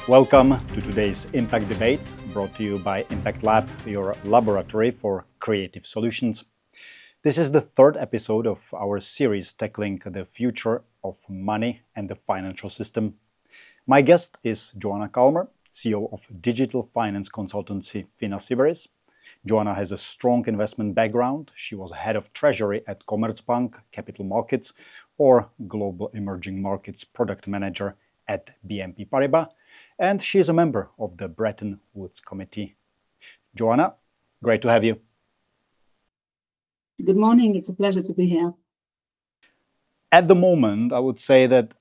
Welcome to today's Impact Debate, brought to you by Impact Lab, your laboratory for creative solutions. This is the third episode of our series tackling the future of money and the financial system. My guest is Joanna Kalmer, CEO of digital finance consultancy Fina Cyberis. Joanna has a strong investment background. She was head of treasury at Commerzbank Capital Markets or Global Emerging Markets product manager at BNP Paribas, and she is a member of the Bretton Woods Committee. Joanna, great to have you. Good morning. It's a pleasure to be here. At the moment, I would say that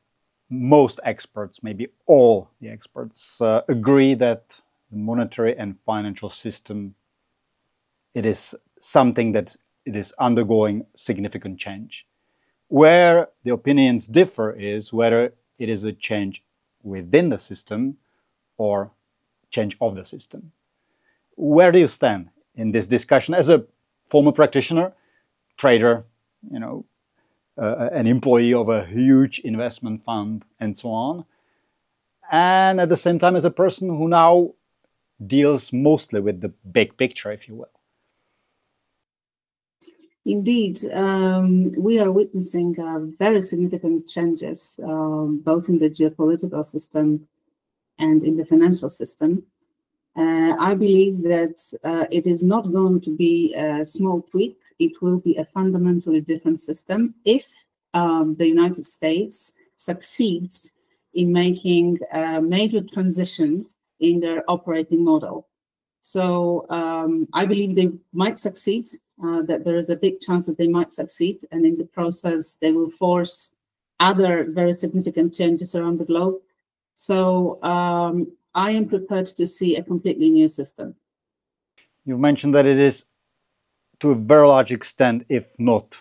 most experts, maybe all the experts, agree that the monetary and financial system, it is something that it is undergoing significant change. Where the opinions differ is whether it is a change within the system or change of the system. Where do you stand in this discussion as a former practitioner, trader, an employee of a huge investment fund and so on, and at the same time as a person who now deals mostly with the big picture, if you will? Indeed, we are witnessing very significant changes, both in the geopolitical system and in the financial system. I believe that it is not going to be a small tweak. It will be a fundamentally different system if the United States succeeds in making a major transition in their operating model. So I believe they might succeed, that there is a big chance that they might succeed, and in the process they will force other very significant changes around the globe. So I am prepared to see a completely new system. You mentioned that it is to a very large extent, if not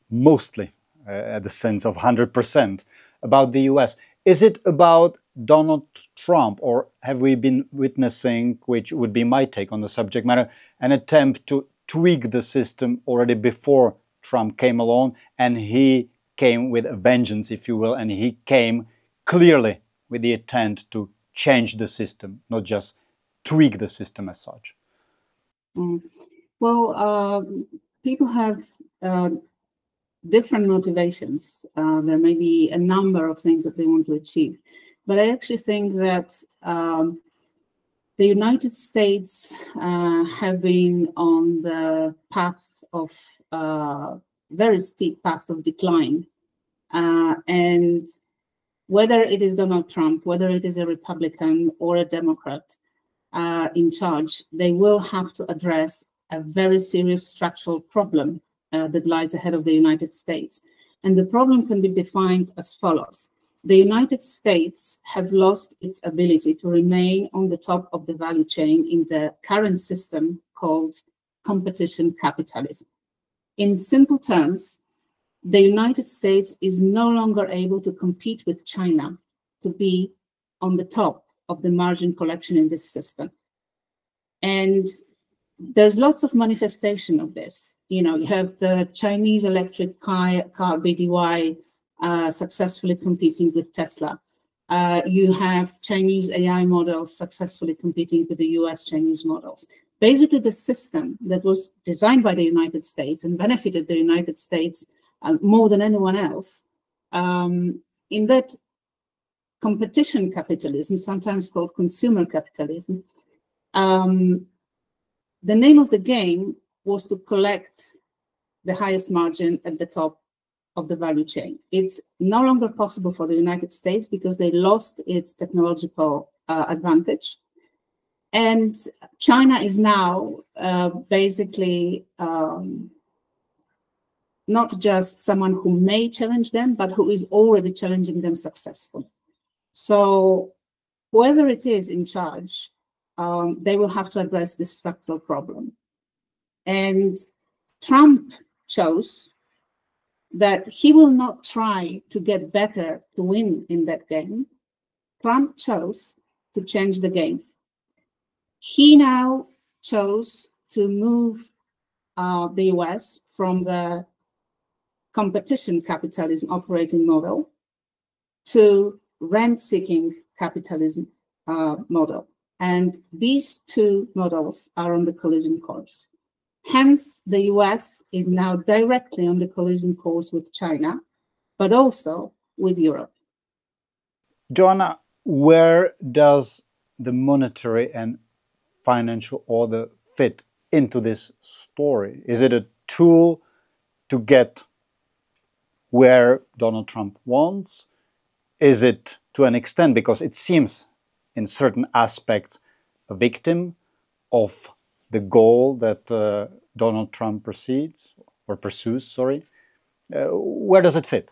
mostly, at the sense of 100%, about the US. Is it about Donald Trump, or have we been witnessing, which would be my take on the subject matter, an attempt to tweak the system already before Trump came along, and he came with a vengeance, if you will, and he came clearly with the intent to change the system, not just tweak the system as such? Well, people have different motivations. There may be a number of things that they want to achieve. But I actually think that the United States have been on the path of very steep path of decline. And whether it is Donald Trump, whether it is a Republican or a Democrat in charge, they will have to address a very serious structural problem that lies ahead of the United States. And the problem can be defined as follows. The United States have lost its ability to remain on the top of the value chain in the current system called competition capitalism. In simple terms, the United States is no longer able to compete with China to be on the top of the margin collection in this system. And there's lots of manifestation of this. You have the Chinese electric car BDY successfully competing with Tesla. You have Chinese AI models successfully competing with the US Chinese models. Basically, the system that was designed by the United States and benefited the United States more than anyone else, in that competition capitalism, sometimes called consumer capitalism, the name of the game was to collect the highest margin at the top of the value chain. It's no longer possible for the United States because they lost its technological advantage. And China is now basically not just someone who may challenge them, but who is already challenging them successfully. So whoever it is in charge, they will have to address this structural problem. And Trump chose that he will not try to get better to win in that game. Trump chose to change the game. He now chose to move the US from the competition capitalism operating model to rent-seeking capitalism model. And these two models are on the collision course. Hence, the US is now directly on the collision course with China, but also with Europe. Joanna, where does the monetary and financial order fit into this story? Is it a tool to get where Donald Trump wants? Is it, to an extent, because it seems in certain aspects, a victim of the goal that Donald Trump pursues? Where does it fit?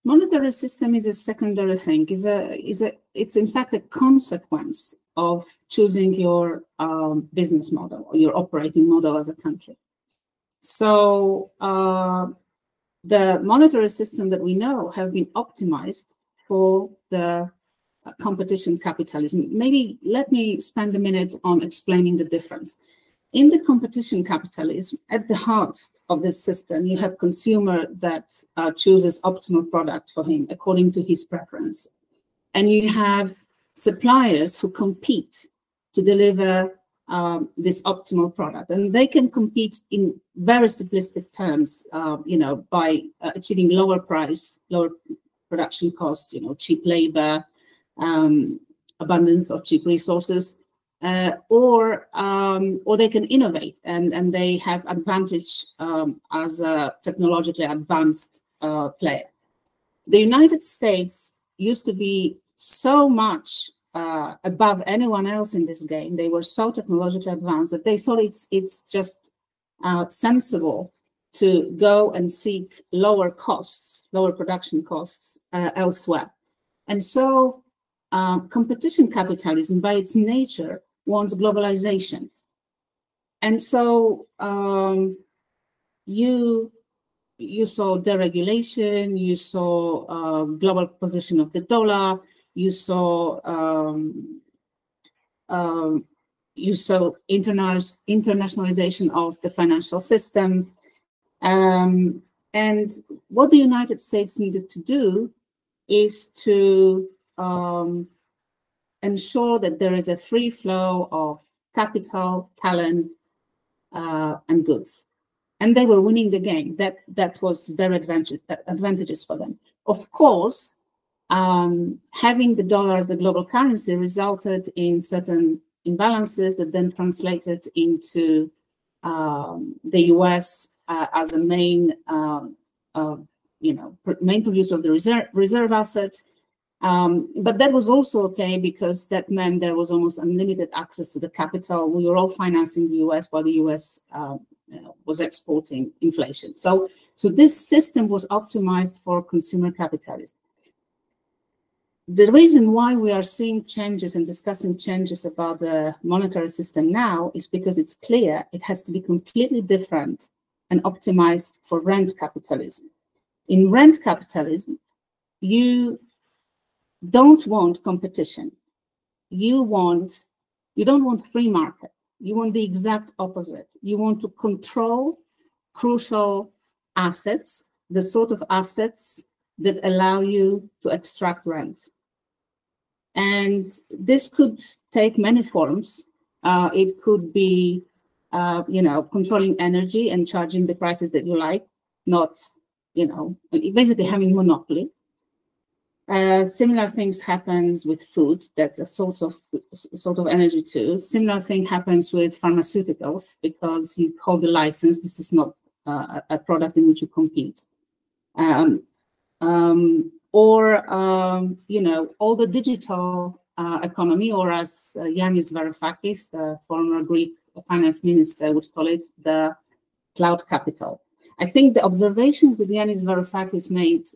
Monetary system is a secondary thing. It's in fact a consequence of choosing your business model or your operating model as a country. So the monetary system that we know have been optimized for the competition capitalism. Maybe let me spend a minute on explaining the difference. In the competition capitalism, at the heart of this system, you have consumer that chooses optimal product for him according to his preference. And you have suppliers who compete to deliver this optimal product. And they can compete in very simplistic terms, by achieving lower price, lower production costs, cheap labor, abundance of cheap resources, or they can innovate and they have advantage as a technologically advanced player. The United States used to be so much above anyone else in this game. They were so technologically advanced that they thought it's just sensible to go and seek lower costs, lower production costs elsewhere. And so competition capitalism, by its nature, wants globalization. And so you saw deregulation, you saw global position of the dollar, you saw internationalization of the financial system. And what the United States needed to do is to ensure that there is a free flow of capital, talent, and goods. And they were winning the game. That was very advantageous for them. Of course, having the dollar as a global currency resulted in certain imbalances that then translated into the US as a main producer of the reserve assets. But that was also okay because that meant there was almost unlimited access to the capital. We were all financing the US while the US was exporting inflation. So this system was optimized for consumer capitalism. The reason why we are seeing changes and discussing changes about the monetary system now is because it's clear it has to be completely different and optimized for rent capitalism. In rent capitalism, you don't want competition. You don't want free market. You want the exact opposite. You want to control crucial assets, the sort of assets that allow you to extract rent. And this could take many forms. It could be, controlling energy and charging the prices that you like, not, basically having monopoly. Similar things happens with food. That's a sort of energy too. Similar thing happens with pharmaceuticals because you hold a license. This is not a product in which you compete. All the digital economy, or as Yanis Varoufakis, the former Greek finance minister, would call it, the cloud capital. I think the observations that Yanis Varoufakis made,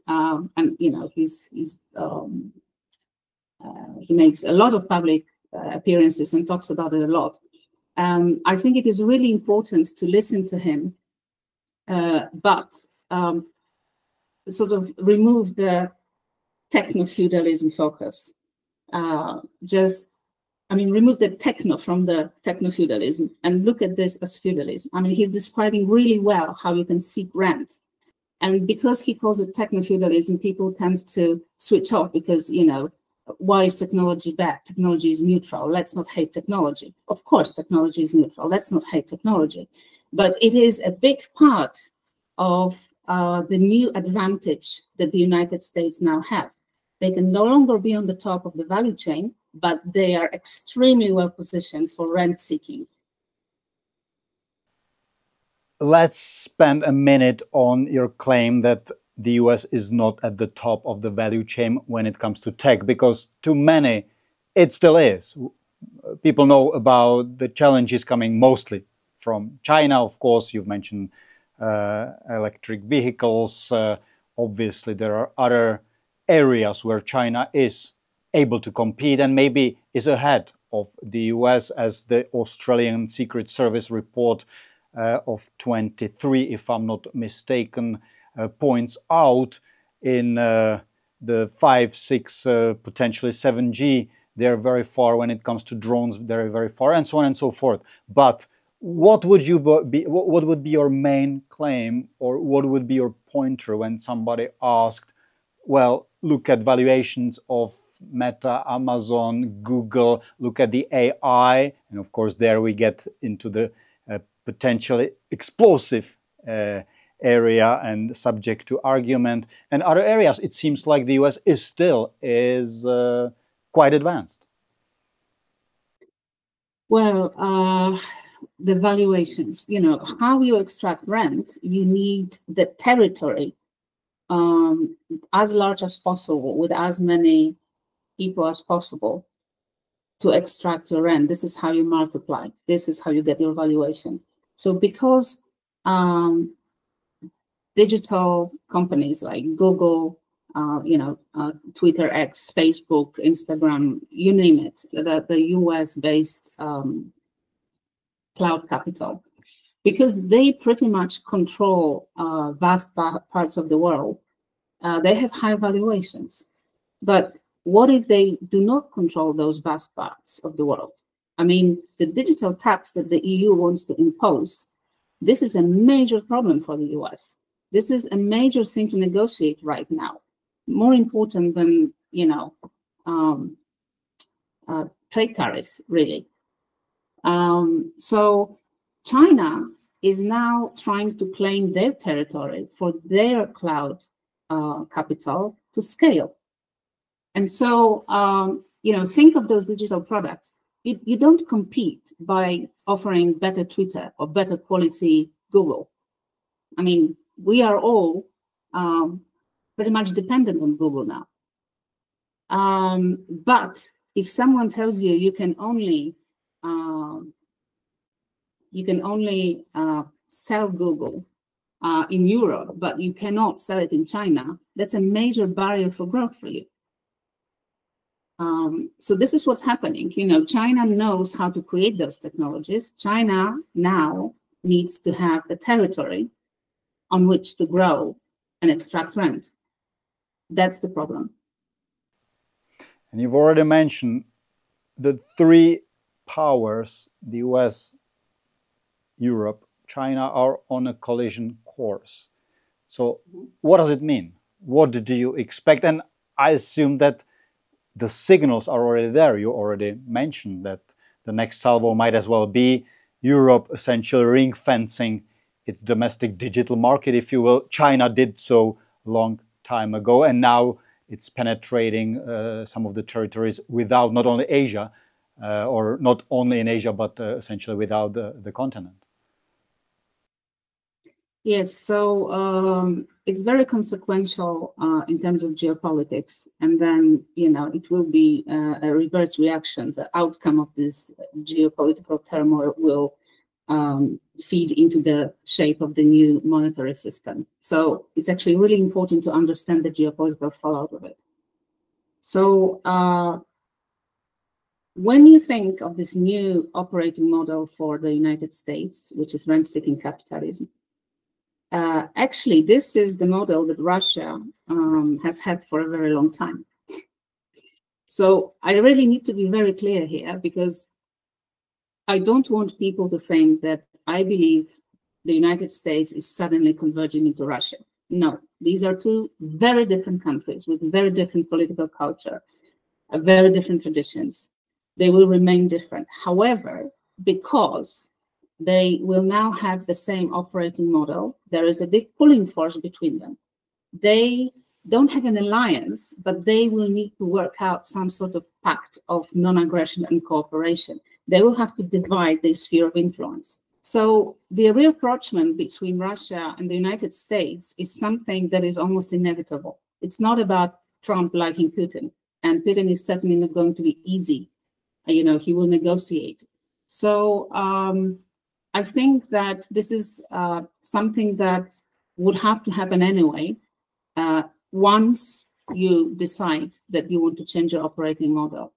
he makes a lot of public appearances and talks about it a lot. I think it is really important to listen to him, but sort of remove the techno-feudalism focus. Remove the techno from the techno-feudalism and look at this as feudalism. I mean, he's describing really well how you can seek rent. And because he calls it techno-feudalism, people tend to switch off because, why is technology bad? Technology is neutral. Let's not hate technology. Of course, technology is neutral. Let's not hate technology. But it is a big part of the new advantage that the United States now have. They can no longer be on the top of the value chain, but they are extremely well positioned for rent seeking. Let's spend a minute on your claim that the US is not at the top of the value chain when it comes to tech, because to many it still is. People know about the challenges coming mostly from China. Of course, you've mentioned electric vehicles. Obviously, there are other areas where China is able to compete and maybe is ahead of the US, as the Australian Secret Service report of 23, if I'm not mistaken, points out. In the 5, 6, potentially 7G, they're very far. When it comes to drones, they're very far, and so on and so forth. But what would be your main claim, or what would be your pointer when somebody asked, well, look at valuations of Meta, Amazon, Google, look at the AI, and of course there we get into the potentially explosive area and subject to argument, and other areas. It seems like the US is still quite advanced. Well, the valuations, you know, how you extract rent, you need the territory as large as possible with as many people as possible to extract your rent. This is how you multiply. This is how you get your valuation. So because digital companies like Google, Twitter, X, Facebook, Instagram, you name it, the US-based cloud capital, because they pretty much control vast parts of the world, they have high valuations. But what if they do not control those vast parts of the world? I mean, the digital tax that the EU wants to impose, this is a major problem for the US. This is a major thing to negotiate right now, more important than, trade tariffs, really. So China is now trying to claim their territory for their cloud capital to scale. And so, think of those digital products. You don't compete by offering better Twitter or better quality Google. I mean, we are all pretty much dependent on Google now. But if someone tells you you can only sell Google in Europe, but you cannot sell it in China, that's a major barrier for growth for you. So this is what's happening. China knows how to create those technologies. China now needs to have a territory on which to grow and extract rent. That's the problem. And you've already mentioned the three powers, the US, Europe, China, are on a collision course. So what does it mean? What do you expect? And I assume that the signals are already there. You already mentioned that the next salvo might as well be Europe essentially ring-fencing its domestic digital market, if you will. China did so a long time ago, and now it's penetrating some of the territories without not only Asia, or not only in Asia, but essentially without the continent. Yes, so it's very consequential in terms of geopolitics, and then it will be a reverse reaction. The outcome of this geopolitical turmoil will feed into the shape of the new monetary system. So it's actually really important to understand the geopolitical fallout of it. So when you think of this new operating model for the United States, which is rent-seeking capitalism, actually, this is the model that Russia has had for a very long time. So I really need to be very clear here, because I don't want people to think that I believe the United States is suddenly converging into Russia. No, these are two very different countries with very different political culture. very different traditions. They will remain different. However, because they will now have the same operating model, there is a big pulling force between them. They don't have an alliance, but they will need to work out some sort of pact of non-aggression and cooperation. They will have to divide their sphere of influence. So the rapprochement between Russia and the United States is something that is almost inevitable. It's not about Trump liking Putin, and Putin is certainly not going to be easy. You know, he will negotiate. So I think that this is something that would have to happen anyway, once you decide that you want to change your operating model.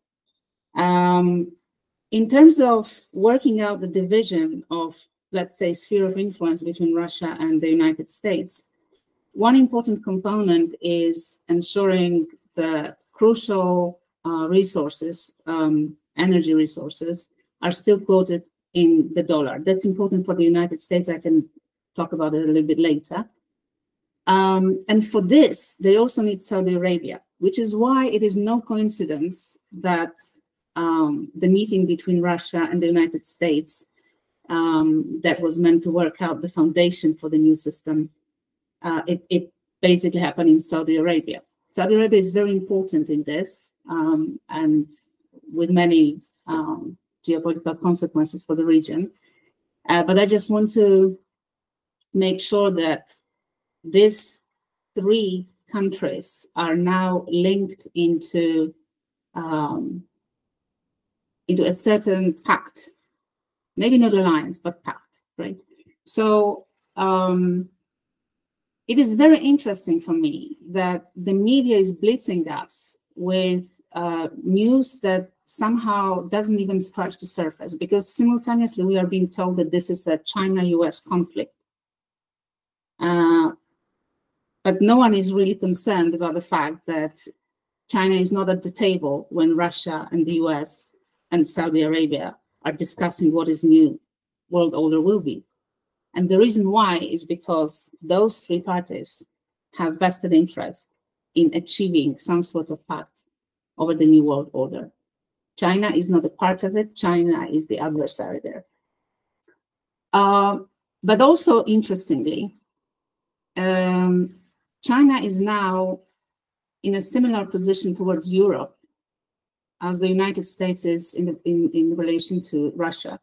In terms of working out the division of, let's say, sphere of influence between Russia and the United States, one important component is ensuring the crucial resources, energy resources, are still quoted in the dollar. That's important for the United States. I can talk about it a little bit later. And for this, they also need Saudi Arabia, which is why it is no coincidence that the meeting between Russia and the United States that was meant to work out the foundation for the new system, it basically happened in Saudi Arabia. Saudi Arabia is very important in this, and with many geopolitical consequences for the region. But I just want to make sure that these three countries are now linked into a certain pact, maybe not alliance, but pact, right? So it is very interesting for me that the media is blitzing us with news that somehow doesn't even scratch the surface, because simultaneously we are being told that this is a China-US conflict. But no one is really concerned about the fact that China is not at the table when Russia and the US and Saudi Arabia are discussing what this new world order will be. And the reason why is because those three parties have vested interest in achieving some sort of pact over the new world order. China is not a part of it. China is the adversary there. But also, interestingly, China is now in a similar position towards Europe as the United States is in relation to Russia.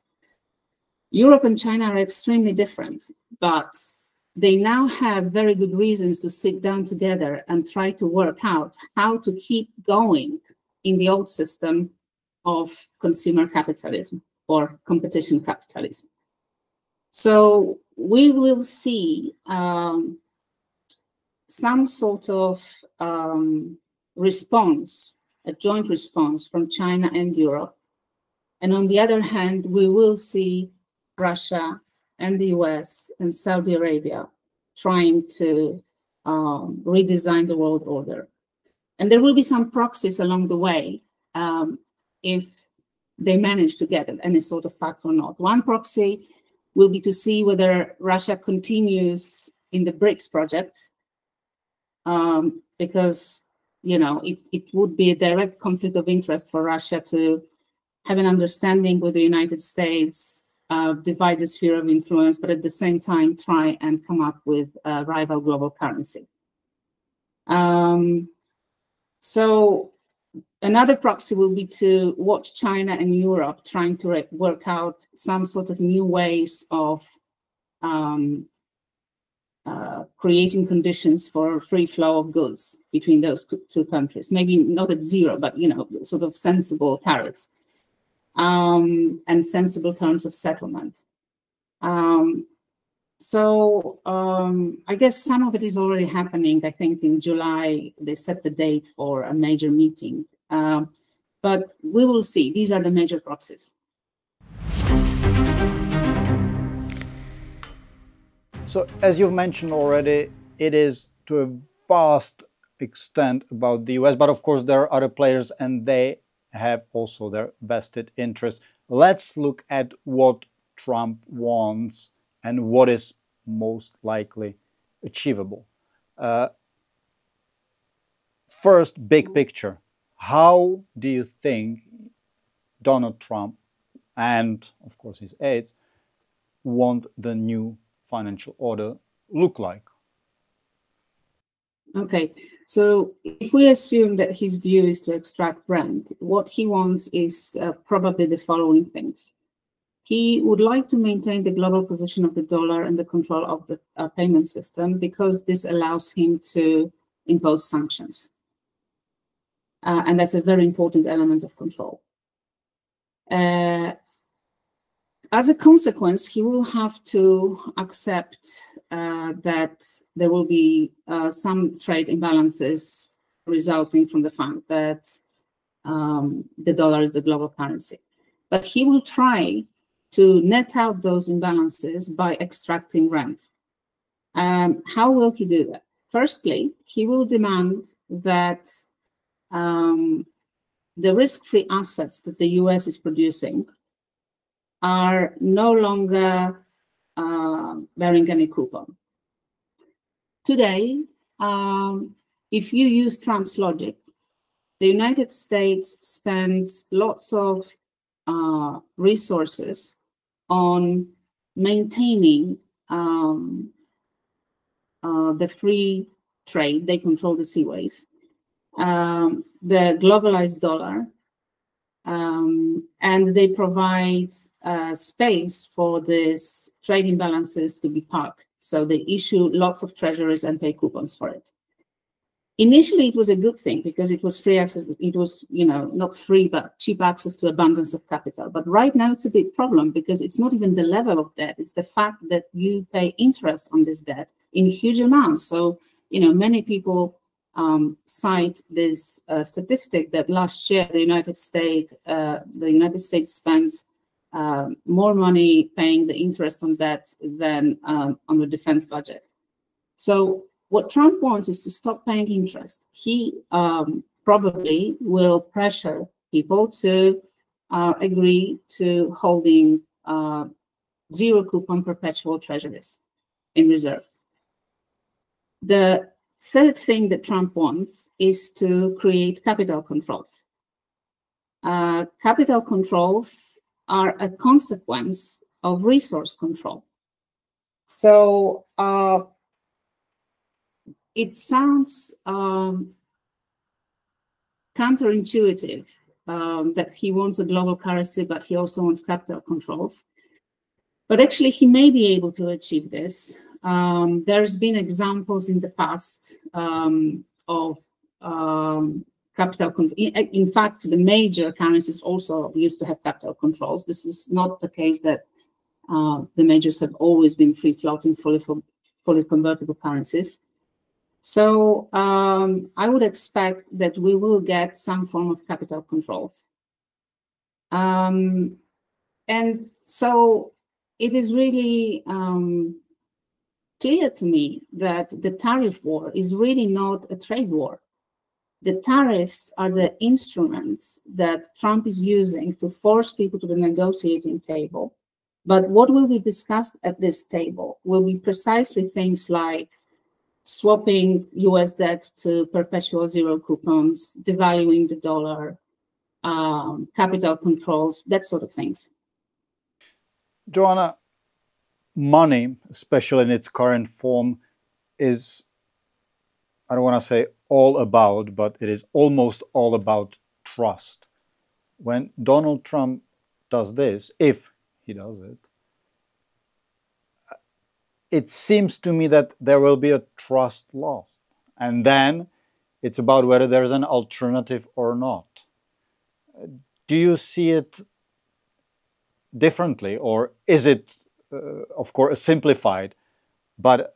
Europe and China are extremely different, but they now have very good reasons to sit down together and try to work out how to keep going in the old system of consumer capitalism or competition capitalism. So we will see some sort of response, a joint response from China and Europe. And on the other hand, we will see Russia and the US and Saudi Arabia trying to redesign the world order. And there will be some proxies along the way if they manage to get any sort of pact or not. One proxy will be to see whether Russia continues in the BRICS project, because, you know, it would be a direct conflict of interest for Russia to have an understanding with the United States, divide the sphere of influence, but at the same time try and come up with a rival global currency. So another proxy will be to watch China and Europe trying to work out some sort of new ways of creating conditions for free flow of goods between those two countries. Maybe not at zero, but, you know, sort of sensible tariffs and sensible terms of settlement. So I guess some of it is already happening. I think in July, they set the date for a major meeting. But we will see. These are the major proxies. So as you've mentioned already, it is to a vast extent about the US, but of course there are other players and they have also their vested interests. Let's look at what Trump wants and what is most likely achievable. First, big picture. How do you think Donald Trump and, of course, his aides want the new financial order look like? Okay, so if we assume that his view is to extract rent, what he wants is probably the following things. He would like to maintain the global position of the dollar and the control of the payment system, because this allows him to impose sanctions. And that's a very important element of control. As a consequence, he will have to accept that there will be some trade imbalances resulting from the fact that the dollar is the global currency. But he will try to net out those imbalances by extracting rent. How will he do that? Firstly, he will demand that the risk-free assets that the US is producing are no longer bearing any coupon. Today, if you use Trump's logic, the United States spends lots of resources on maintaining the free trade. They control the seaways, the globalized dollar, and they provide space for these trade imbalances to be parked. So they issue lots of treasuries and pay coupons for it. Initially, it was a good thing because it was free access. It was, not free, but cheap access to abundance of capital. But right now, it's a big problem because it's not even the level of debt. It's the fact that you pay interest on this debt in huge amounts. So, many people cite this statistic that last year the United States spent more money paying the interest on debt than on the defense budget. So what Trump wants is to stop paying interest. He probably will pressure people to agree to holding zero coupon perpetual treasuries in reserve. The third thing that Trump wants is to create capital controls. Capital controls are a consequence of resource control. So it sounds counterintuitive that he wants a global currency, but he also wants capital controls. But actually, he may be able to achieve this. There's been examples in the past of capital control. In fact, the major currencies also used to have capital controls. This is not the case that the majors have always been free-floating, fully convertible currencies. So I would expect that we will get some form of capital controls. And so it is really clear to me that the tariff war is really not a trade war. The tariffs are the instruments that Trump is using to force people to the negotiating table. But what will be discussed at this table will be precisely things like swapping US debt to perpetual zero coupons, devaluing the dollar, capital controls, that sort of things. Joanna, money, especially in its current form, is, I don't want to say all about, but it is almost all about trust. When Donald Trump does this, if he does it, it seems to me that there will be a trust lost. And then it's about whether there's an alternative or not. Do you see it differently, or is it, of course, a simplified but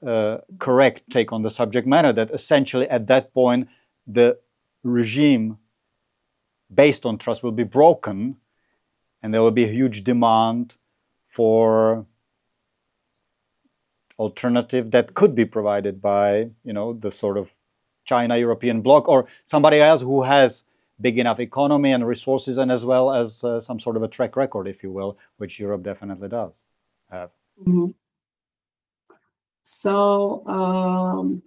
correct take on the subject matter, that essentially at that point the regime based on trust will be broken and there will be a huge demand for alternative that could be provided by, the sort of China-European bloc or somebody else who has big enough economy and resources, and as well as some sort of a track record, if you will, which Europe definitely does have. Mm-hmm. So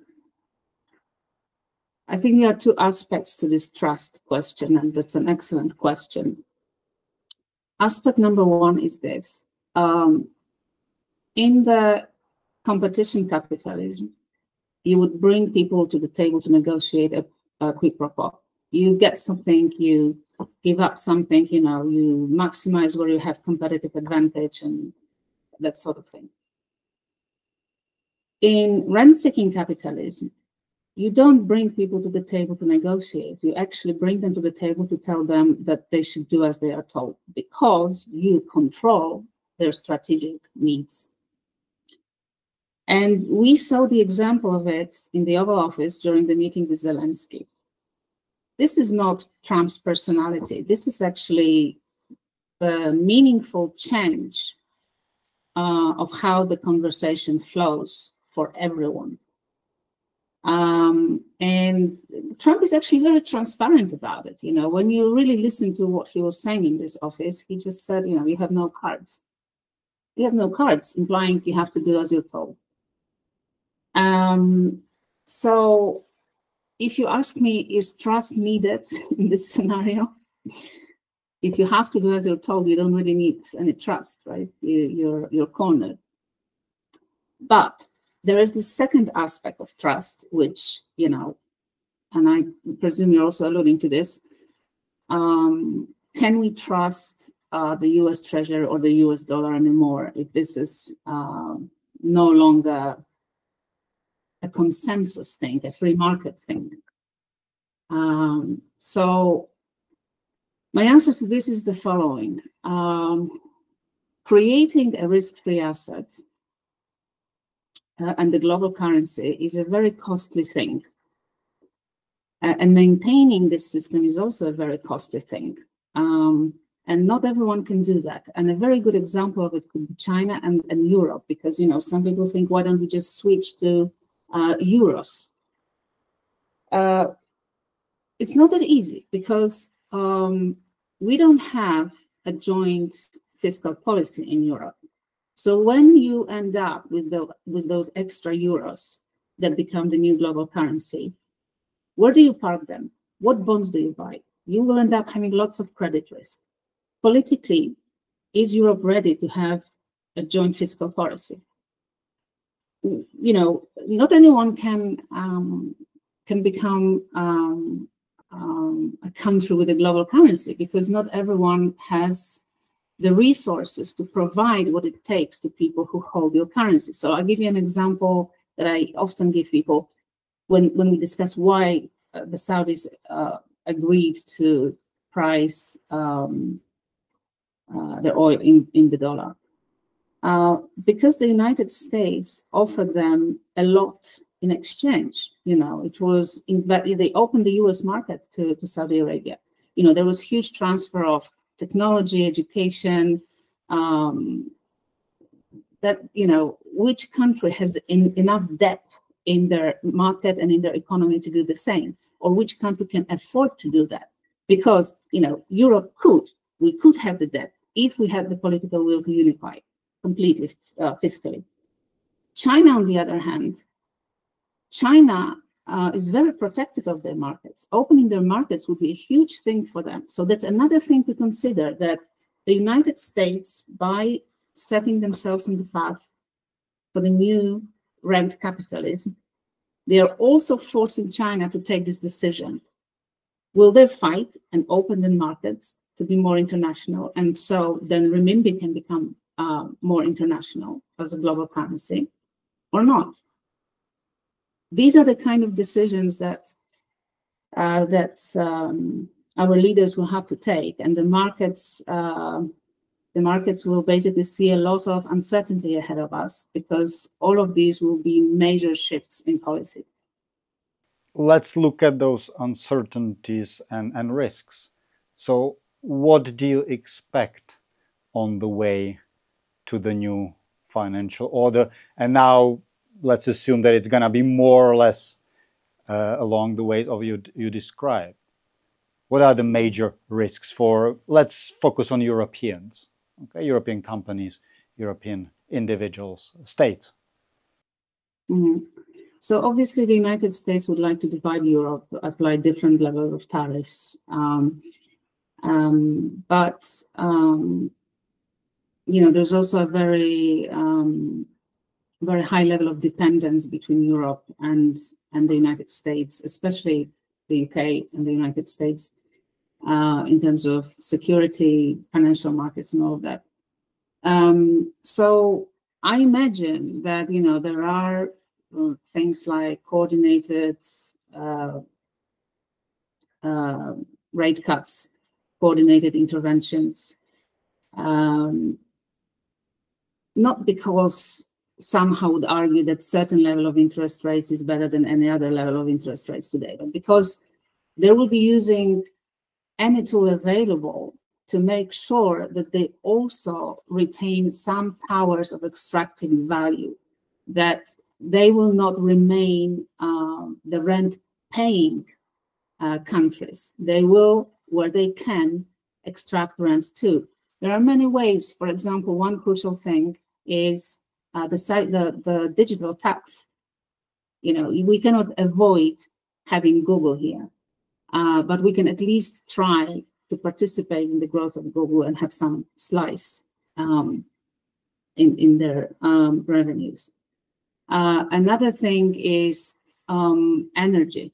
I think there are two aspects to this trust question, and that's an excellent question. Aspect number one is this. In the competition capitalism, you would bring people to the table to negotiate a quid pro quo. You get something, you give up something, you maximize where you have competitive advantage and that sort of thing. In rent-seeking capitalism, you don't bring people to the table to negotiate. You actually bring them to the table to tell them that they should do as they are told, because you control their strategic needs. And we saw the example of it in the Oval Office during the meeting with Zelensky. This is not Trump's personality. This is actually a meaningful change of how the conversation flows for everyone. And Trump is actually very transparent about it. When you really listen to what he was saying in this office, he just said, you have no cards. You have no cards, implying you have to do as you're told. So if you ask me, is trust needed in this scenario? If you have to do as you're told, you don't really need any trust, right? You're cornered. But there is the second aspect of trust, which, and I presume you're also alluding to this. Can we trust the US Treasury or the US dollar anymore if this is no longer a consensus thing, a free market thing? So my answer to this is the following. Creating a risk-free asset and the global currency is a very costly thing. And maintaining this system is also a very costly thing. And not everyone can do that. And a very good example of it could be China and Europe, because, some people think, why don't we just switch to euros? It's not that easy, because we don't have a joint fiscal policy in Europe. So when you end up with those extra euros that become the new global currency, where do you park them? What bonds do you buy? You will end up having lots of credit risk. Politically, is Europe ready to have a joint fiscal policy? Not anyone can become a country with a global currency, because not everyone has the resources to provide what it takes to people who hold your currency. So I'll give you an example that I often give people when we discuss why the Saudis agreed to price their oil in the dollar. Because the United States offered them a lot in exchange. It was, they opened the US market to Saudi Arabia. There was huge transfer of technology, education, that, which country has enough debt in their market and in their economy to do the same, or which country can afford to do that? Because, Europe we could have the debt if we had the political will to unify completely fiscally. China, on the other hand, China is very protective of their markets. Opening their markets would be a huge thing for them. So that's another thing to consider, that the United States, by setting themselves in the path for the new rent capitalism, they are also forcing China to take this decision. Will they fight and open the markets to be more international? And so then renminbi can become more international as a global currency, or not? These are the kind of decisions that our leaders will have to take, and the markets will basically see a lot of uncertainty ahead of us, because all of these will be major shifts in policy. Let's look at those uncertainties and risks. So what do you expect on the way to the new financial order? And now let's assume that it's going to be more or less along the ways of you described. What are the major risks for, let's focus on Europeans, okay? European companies, European individuals, states. Mm-hmm. So obviously the United States would like to divide Europe, apply different levels of tariffs. There's also a very high level of dependence between Europe and the United States, especially the UK and the United States, in terms of security, financial markets, and all of that. So I imagine that there are things like coordinated rate cuts, coordinated interventions, not because somehow would argue that certain level of interest rates is better than any other level of interest rates today, but because they will be using any tool available to make sure that they also retain some powers of extracting value, that they will not remain the rent-paying countries. They will, where they can, extract rent too. There are many ways. For example, one crucial thing is the digital tax. We cannot avoid having Google here, but we can at least try to participate in the growth of Google and have some slice in their revenues. Another thing is energy.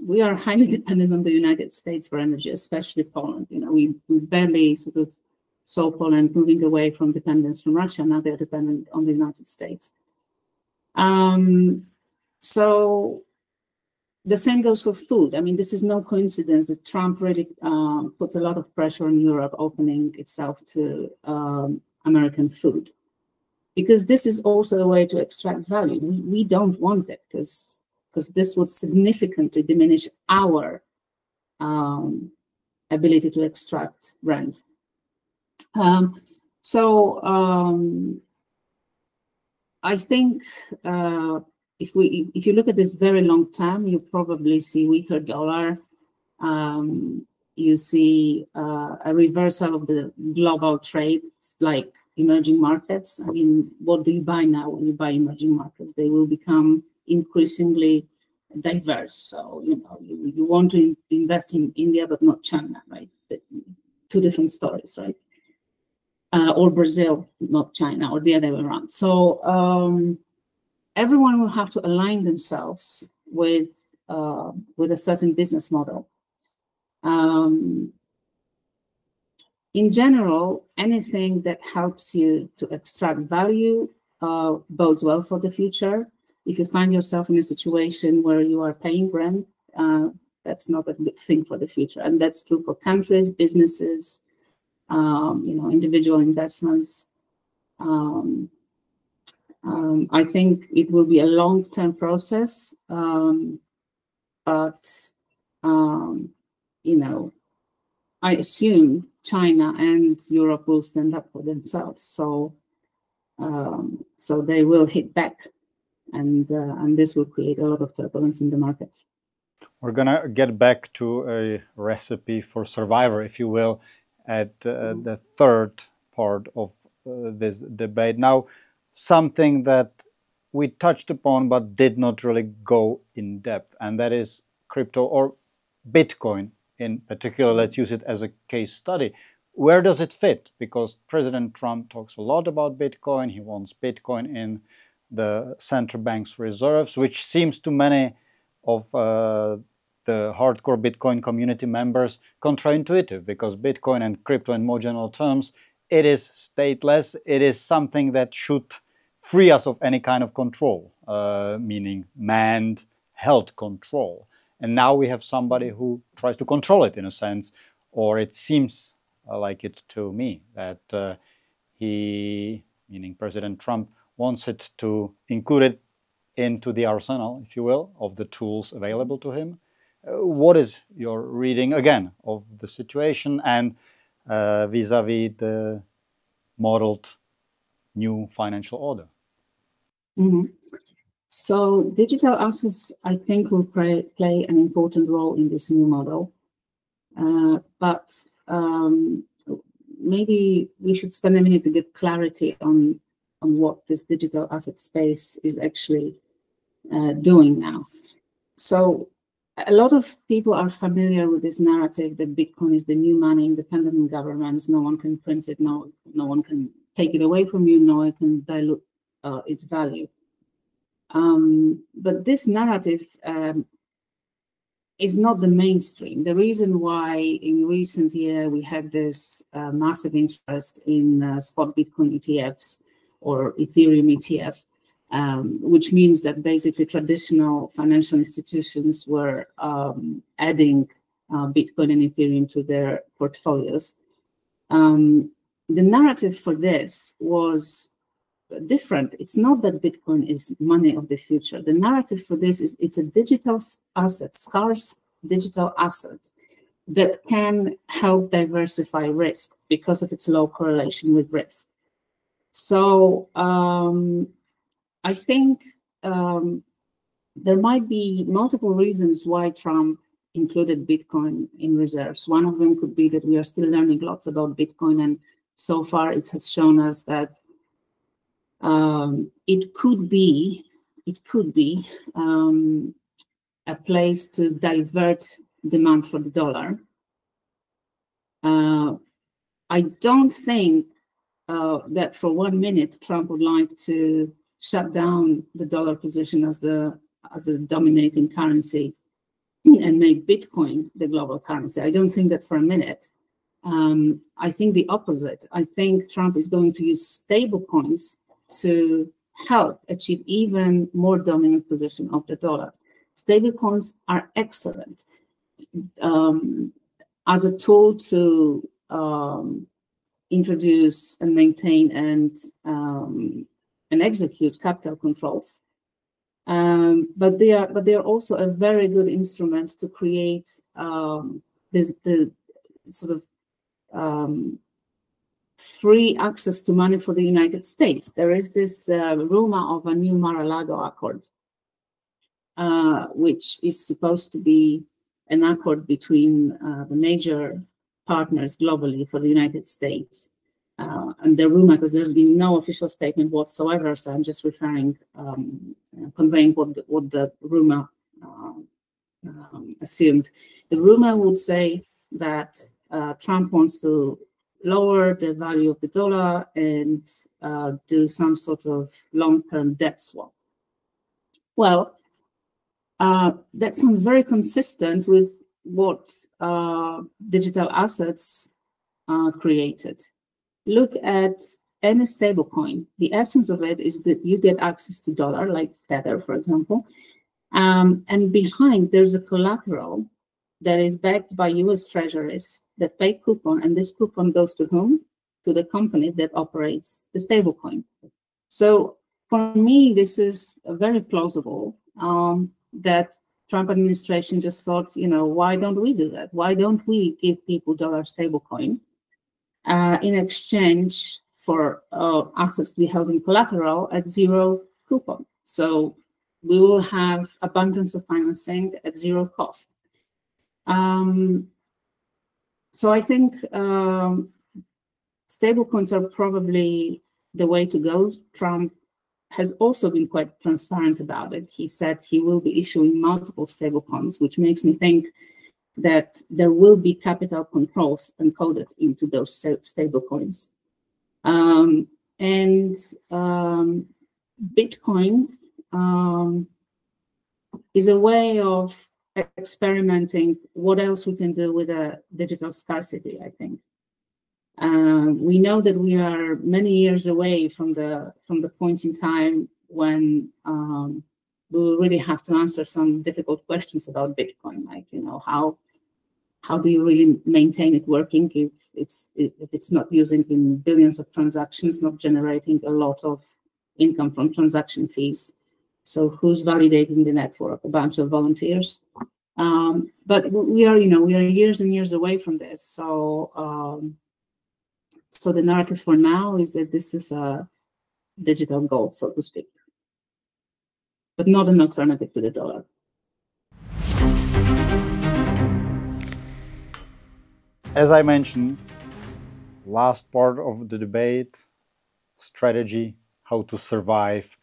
We are highly dependent on the United States for energy, especially Poland. We barely sort of saw Poland moving away from dependence from Russia. Now they're dependent on the United States. So the same goes for food. I mean, this is no coincidence that Trump really puts a lot of pressure on Europe opening itself to American food, because this is also a way to extract value. We don't want it because this would significantly diminish our ability to extract rent. I think if you look at this very long term, you probably see weaker dollar. You see a reversal of the global trade, like emerging markets. I mean, what do you buy now when you buy emerging markets? They will become increasingly diverse. So, you want to invest in India, but not China, right? Two different stories, right? Or Brazil, not China, or the other way around. So everyone will have to align themselves with a certain business model. In general, anything that helps you to extract value bodes well for the future. If you find yourself in a situation where you are paying rent, that's not a good thing for the future. And that's true for countries, businesses, individual investments. I think it will be a long-term process, but I assume China and Europe will stand up for themselves. So they will hit back, and this will create a lot of turbulence in the markets. We're gonna get back to a recipe for survivor, if you will, at the third part of this debate. Now, something that we touched upon but did not really go in depth, and that is crypto or Bitcoin in particular. Let's use it as a case study. Where does it fit? Because President Trump talks a lot about Bitcoin. He wants Bitcoin in the central bank's reserves, which seems to many of the hardcore Bitcoin community members counterintuitive, because Bitcoin and crypto in more general terms, it is stateless. It is something that should free us of any kind of control, meaning manned, held control. And now we have somebody who tries to control it in a sense, or it seems like it to me, that he, meaning President Trump, wants it to include it into the arsenal, if you will, of the tools available to him. What is your reading, again, of the situation and vis-a-vis the modeled new financial order? Mm-hmm. So digital assets, I think, will play an important role in this new model. But maybe we should spend a minute to get clarity on what this digital asset space is actually doing now. So a lot of people are familiar with this narrative that Bitcoin is the new money, independent of governments. No one can print it. No one can take it away from you. No one can dilute its value. But this narrative is not the mainstream. The reason why in recent year we had this massive interest in spot Bitcoin ETFs or Ethereum ETFs, which means that basically traditional financial institutions were adding Bitcoin and Ethereum to their portfolios. The narrative for this was different. It's not that Bitcoin is money of the future. The narrative for this is it's a digital asset, scarce digital asset that can help diversify risk because of its low correlation with risk. So I think there might be multiple reasons why Trump included Bitcoin in reserves. One of them could be that we are still learning lots about Bitcoin, and so far it has shown us that it could be a place to divert demand for the dollar. I don't think that for 1 minute Trump would like to shut down the dollar position as the dominating currency and make Bitcoin the global currency. I don't think that for a minute. I think the opposite. I think Trump is going to use stable coins to help achieve even more dominant position of the dollar. Stablecoins are excellent as a tool to introduce and maintain and execute capital controls, but they are also a very good instrument to create the sort of free access to money for the United States. There is this rumor of a new Mar-a-Lago Accord, which is supposed to be an accord between the major partners globally for the United States. And the rumor, because there's been no official statement whatsoever, so I'm just referring, conveying what the rumor assumed. The rumor would say that Trump wants to lower the value of the dollar and do some sort of long-term debt swap. Well, that sounds very consistent with what digital assets created. Look at any stablecoin. The essence of it is that you get access to dollar, like Tether, for example, and behind there's a collateral that is backed by US treasuries that pay coupon, and this coupon goes to whom? To the company that operates the stablecoin. So for me, this is very plausible that Trump administration just thought, why don't we do that? Why don't we give people dollar stablecoin in exchange for assets to be held in collateral at zero coupon? So we will have abundance of financing at zero cost. So I think stablecoins are probably the way to go. Trump has also been quite transparent about it. He said he will be issuing multiple stablecoins, which makes me think that there will be capital controls encoded into those stablecoins. Bitcoin is a way of experimenting what else we can do with a digital scarcity, I think. We know that we are many years away from the point in time when we will really have to answer some difficult questions about Bitcoin, like how do you really maintain it working if it's not using in billions of transactions, not generating a lot of income from transaction fees? So who's validating the network? A bunch of volunteers. But we are years and years away from this. So so the narrative for now is that this is a digital gold, so to speak, but not an alternative to the dollar. As I mentioned, last part of the debate, strategy, how to survive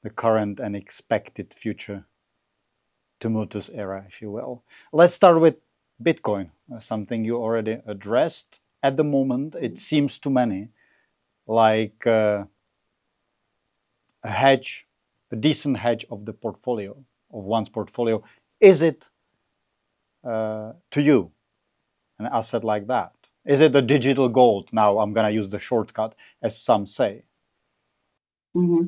the current and expected future tumultuous era, if you will. Let's start with Bitcoin, something you already addressed. At the moment, it seems to many like a hedge, a decent hedge of the portfolio, of one's portfolio. Is it, to you, an asset like that? Is it a digital gold? Now I'm going to use the shortcut, as some say. Well,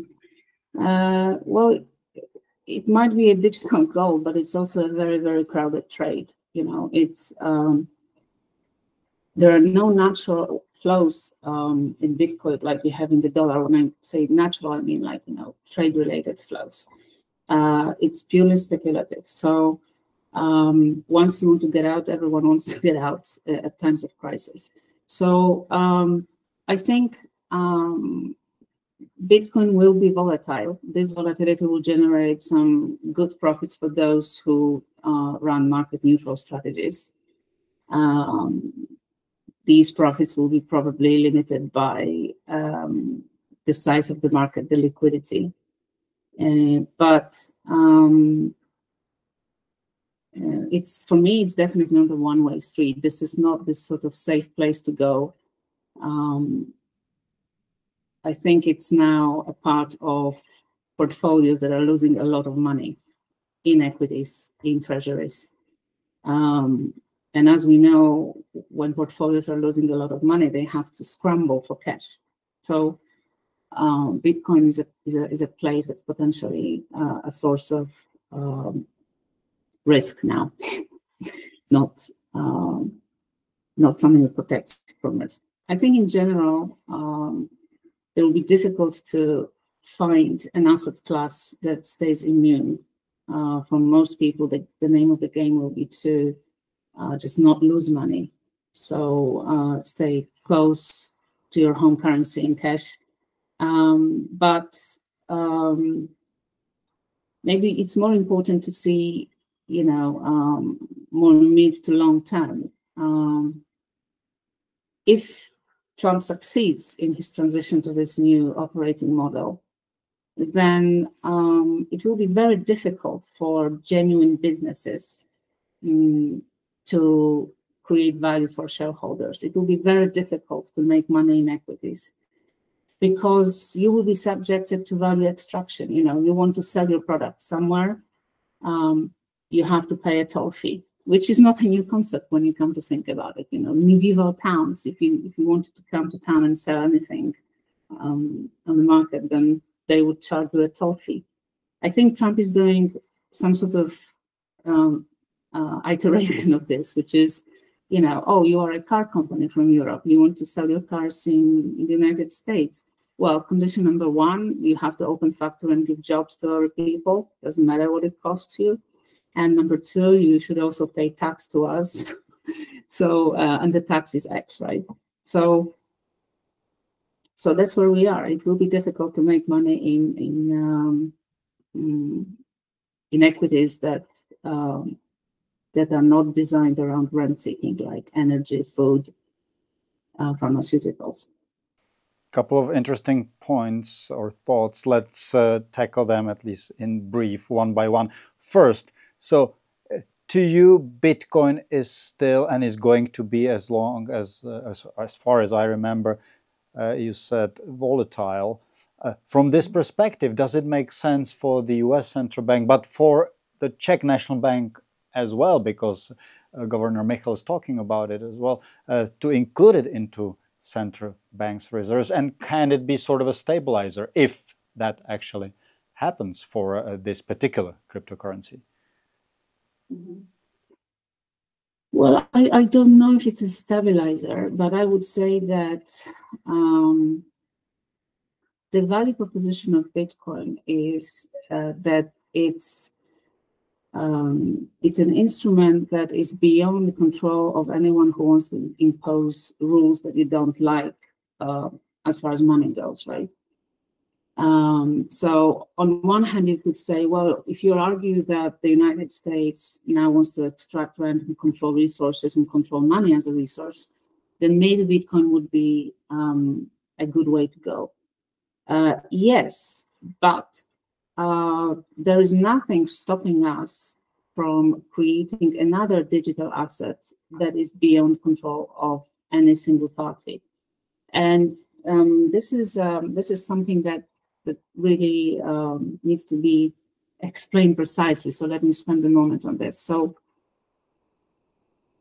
it might be a digital gold, but it's also a very, very crowded trade. You know, it's there are no natural flows in Bitcoin like you have in the dollar. When I say natural, I mean like, you know, trade-related flows. It's purely speculative. So once you want to get out, everyone wants to get out at times of crisis. So I think Bitcoin will be volatile. This volatility will generate some good profits for those who run market neutral strategies. These profits will be probably limited by the size of the market, the liquidity. But it's, for me, it's definitely not a one-way street. This is not this sort of safe place to go. I think it's now a part of portfolios that are losing a lot of money in equities, in treasuries. And as we know, when portfolios are losing a lot of money, they have to scramble for cash. So Bitcoin is a place that's potentially a source of risk now, not something that protects from risk. I think in general, it will be difficult to find an asset class that stays immune. For most people, the name of the game will be to just not lose money. So stay close to your home currency in cash. But maybe it's more important to see, you know, more mid to long term. If Trump succeeds in his transition to this new operating model, then it will be very difficult for genuine businesses to create value for shareholders. It will be very difficult to make money in equities because you will be subjected to value extraction. You know, you want to sell your product somewhere, you have to pay a toll fee, which is not a new concept when you come to think about it. You know, medieval towns, if you wanted to come to town and sell anything on the market, then they would charge you a toll fee. I think Trump is doing some sort of iteration of this, which is, you know, oh, you are a car company from Europe. You want to sell your cars in the United States. Well, condition number one, you have to open factory and give jobs to our people. Doesn't matter what it costs you. And number two, you should also pay tax to us. So, and the tax is X, right? So that's where we are. It will be difficult to make money in equities that are not designed around rent seeking, like energy, food, pharmaceuticals. Couple of interesting points or thoughts. Let's tackle them at least in brief, one by one. First, so to you, Bitcoin is still and is going to be, as long as far as I remember, you said volatile. From this perspective, does it make sense for the US central bank, but for the Czech National Bank as well, because Governor Michal is talking about it as well, to include it into central bank's reserves? And can it be sort of a stabilizer if that actually happens for this particular cryptocurrency? Well, I don't know if it's a stabilizer, but I would say that the value proposition of Bitcoin is that it's an instrument that is beyond the control of anyone who wants to impose rules that you don't like as far as money goes, right? So on one hand, you could say, well, if you argue that the United States now wants to extract rent and control resources and control money as a resource, then maybe Bitcoin would be a good way to go. Yes, but there is nothing stopping us from creating another digital asset that is beyond control of any single party. And this is something that really needs to be explained precisely. So let me spend a moment on this. So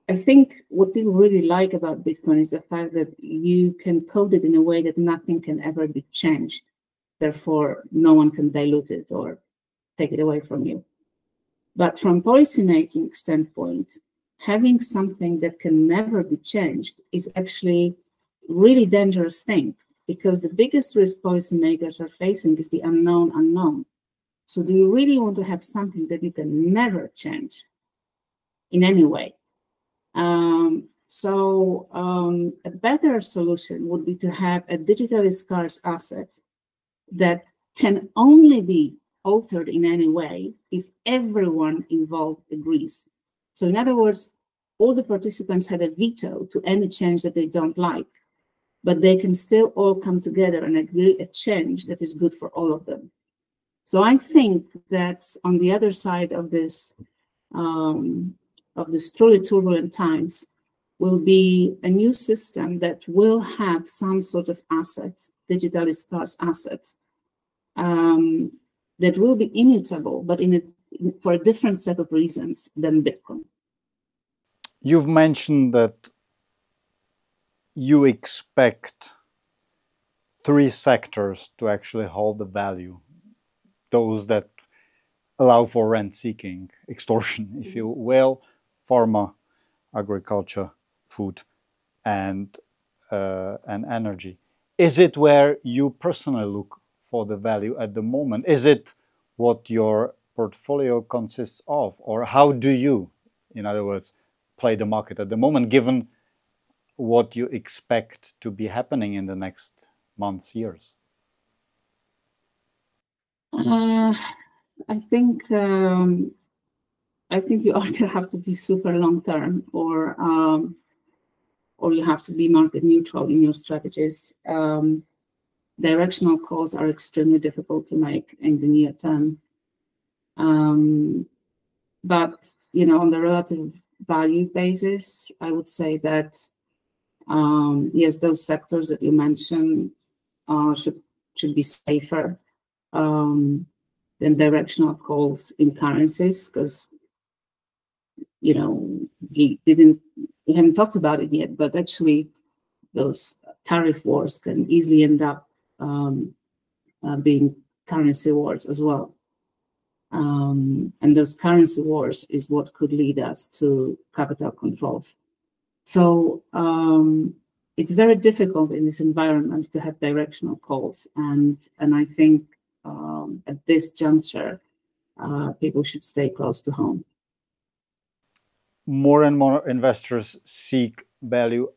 I think what people really like about Bitcoin is the fact that you can code it in a way that nothing can ever be changed. Therefore, no one can dilute it or take it away from you. But from policymaking standpoint, having something that can never be changed is actually really dangerous thing, because the biggest risk policymakers are facing is the unknown unknown. So do you really want to have something that you can never change in any way? A better solution would be to have a digitally scarce asset that can only be altered in any way if everyone involved agrees. So in other words, all the participants have a veto to any change that they don't like, but they can still all come together and agree a change that is good for all of them. So I think that on the other side of this truly turbulent times will be a new system that will have some sort of asset, digitally scarce asset, that will be immutable, but for a different set of reasons than Bitcoin. You've mentioned that you expect 3 sectors to actually hold the value, those that allow for rent-seeking, extortion, if you will: pharma, agriculture, food, and energy. Is it where you personally look for the value at the moment? Is it what your portfolio consists of? Or how do you, in other words, play the market at the moment, given what you expect to be happening in the next months, years? I think you either have to be super long term, or you have to be market neutral in your strategies. Directional calls are extremely difficult to make in the near term. But on the relative value basis, I would say that yes, those sectors that you mentioned should be safer than directional calls in currencies, because we haven't talked about it yet, but actually those tariff wars can easily end up being currency wars as well. And those currency wars is what could lead us to capital controls. So it's very difficult in this environment to have directional calls, and I think at this juncture, people should stay close to home. More and more investors seek value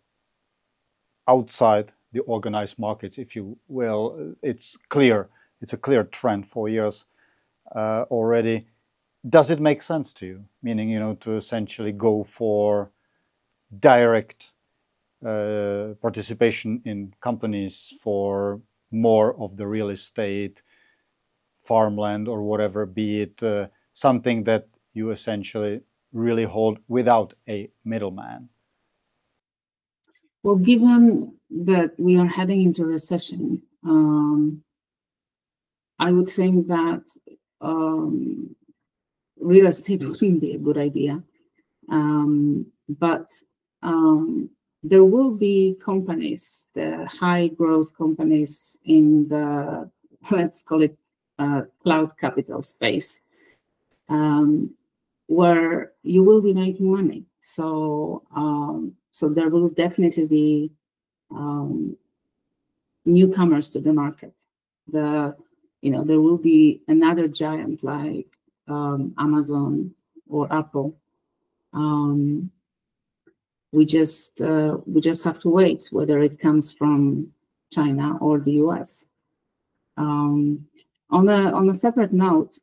outside the organized markets, if you will. It's clear. It's a clear trend for years already. Does it make sense to you? Meaning, to essentially go for direct participation in companies, for more of the real estate, farmland, or whatever, be it something that you essentially really hold without a middleman? Well, given that we are heading into recession, I would think that real estate wouldn't be a good idea. But there will be companies, the high growth companies in the, let's call it cloud capital space, where you will be making money. So there will definitely be newcomers to the market. There will be another giant like Amazon or Apple. We just have to wait whether it comes from China or the US. On a separate note,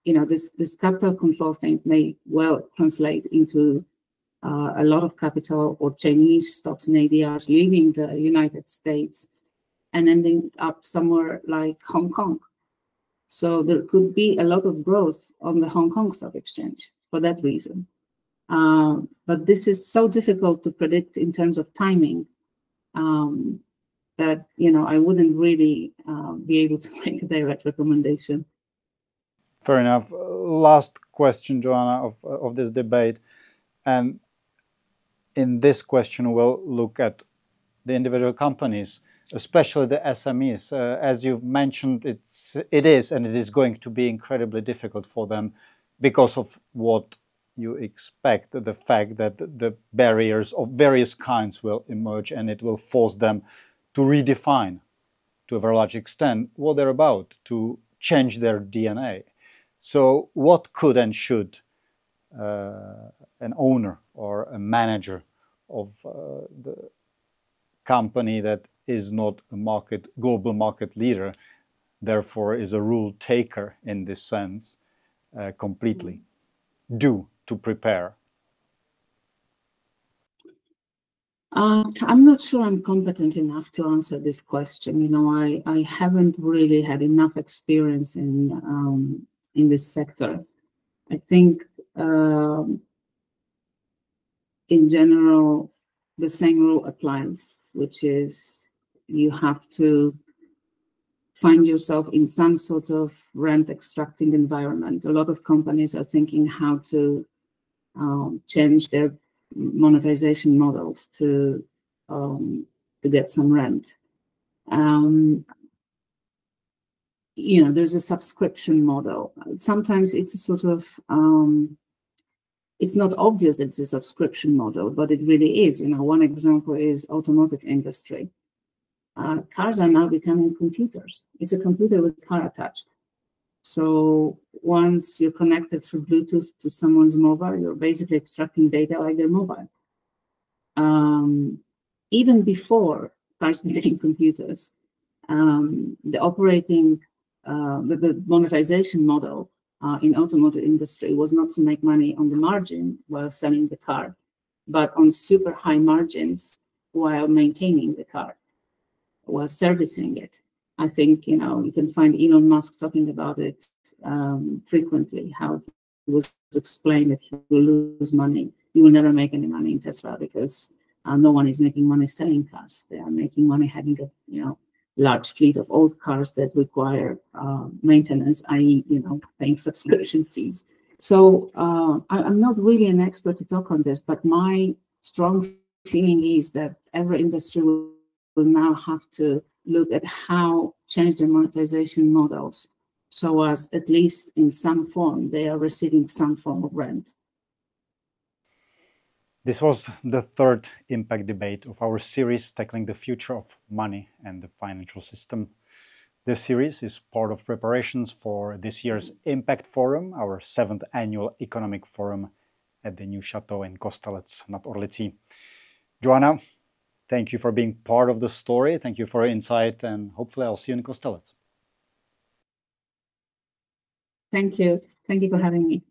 this capital control thing may well translate into a lot of capital or Chinese stocks and ADRs leaving the United States and ending up somewhere like Hong Kong. So there could be a lot of growth on the Hong Kong Stock Exchange for that reason. But this is so difficult to predict in terms of timing that, I wouldn't really be able to make a direct recommendation. Fair enough. Last question, Joanna, of this debate. And in this question, we'll look at the individual companies, especially the SMEs. As you've mentioned, it is going to be incredibly difficult for them because of what you expect, the fact that the barriers of various kinds will emerge, and it will force them to redefine, to a very large extent, what they're about, to change their DNA. So what could and should an owner or a manager of the company that is not a global market leader, therefore is a rule taker in this sense, completely do to prepare? I'm not sure I'm competent enough to answer this question. I haven't really had enough experience in this sector. I think in general, the same rule applies, which is you have to find yourself in some sort of rent extracting environment. A lot of companies are thinking how to change their monetization models to get some rent. There's a subscription model. Sometimes it's a sort of it's not obvious that it's a subscription model, but it really is. One example is automotive industry. Cars are now becoming computers. It's a computer with a car attached. So once you're connected through Bluetooth to someone's mobile, you're basically extracting data like their mobile. Even before cars became computers, the monetization model in automotive industry was not to make money on the margin while selling the car, but on super high margins while maintaining the car, while servicing it. I think, you can find Elon Musk talking about it frequently, how he was explained that he will lose money. He will never make any money in Tesla because no one is making money selling cars. They are making money having a, large fleet of old cars that require maintenance, i.e., paying subscription fees. So I'm not really an expert to talk on this, but my strong feeling is that every industry will now have to look at how change their monetization models so as at least in some form they are receiving some form of rent. This was the third impact debate of our series tackling the future of money and the financial system. This series is part of preparations for this year's Impact Forum, our 7th annual economic forum at the new chateau in Kostelec nad Orlicí. Joanna, thank you for being part of the story. Thank you for your insight, and hopefully I'll see you in Kostelec. Thank you. Thank you for having me.